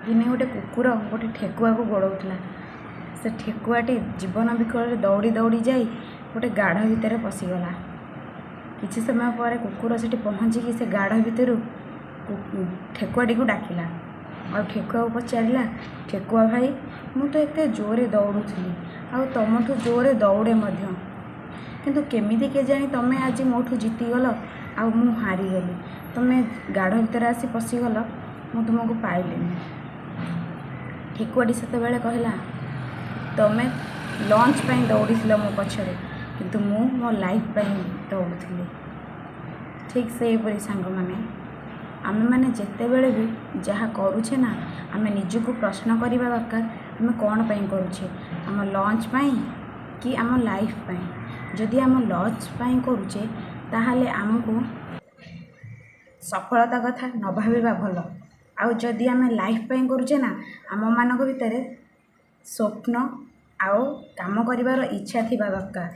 दिने गोटे कुकुर गोटे ठेकुआ को गोड़ाउला। से ठेकुआटी जीवन विकल दौड़ी दौड़ी जाई गोटे गाढ़ भितर पशिगला। किछि समय पर कुकुर से पहुँचिकी से गाढ़ भितर ठेकुआटी को डाकिला और ठेकुआ को पचारा, ठेकुआ भाई मु तो एते जोरे दौड़ुली आ तुमठू जोरे दौड़े मध्य, किंतु केमिति केजाणी तमें आज मोठू जीतीगल आ मु हारीगली। तमें गाढ़ भितर आसी पशिगल, मु तुमको पाइलिनी। ठेकुआटी सेते बेले कहला, तमें लंच पाई दौड़ी मो पछरे, किंतु मु मो लाइफ पाई दौड़ुली। ठीक से परी सांग माने आम मैंने जिते बड़े भी जहाँ करुचे ना, आम निजको प्रश्न करवा दरकार आम कौन पाई करुचे, आम लंच पाई कि आम लाइफ पाई। जदि आम लंच पाई करुचे ताहले आमको सफलता कथा न भाविबा भल। आउ जदि आम लाइफ पाई करुचे ना, आम मानक भितर स्वप्न आउ काम करिवार इच्छा थिबा दरकार।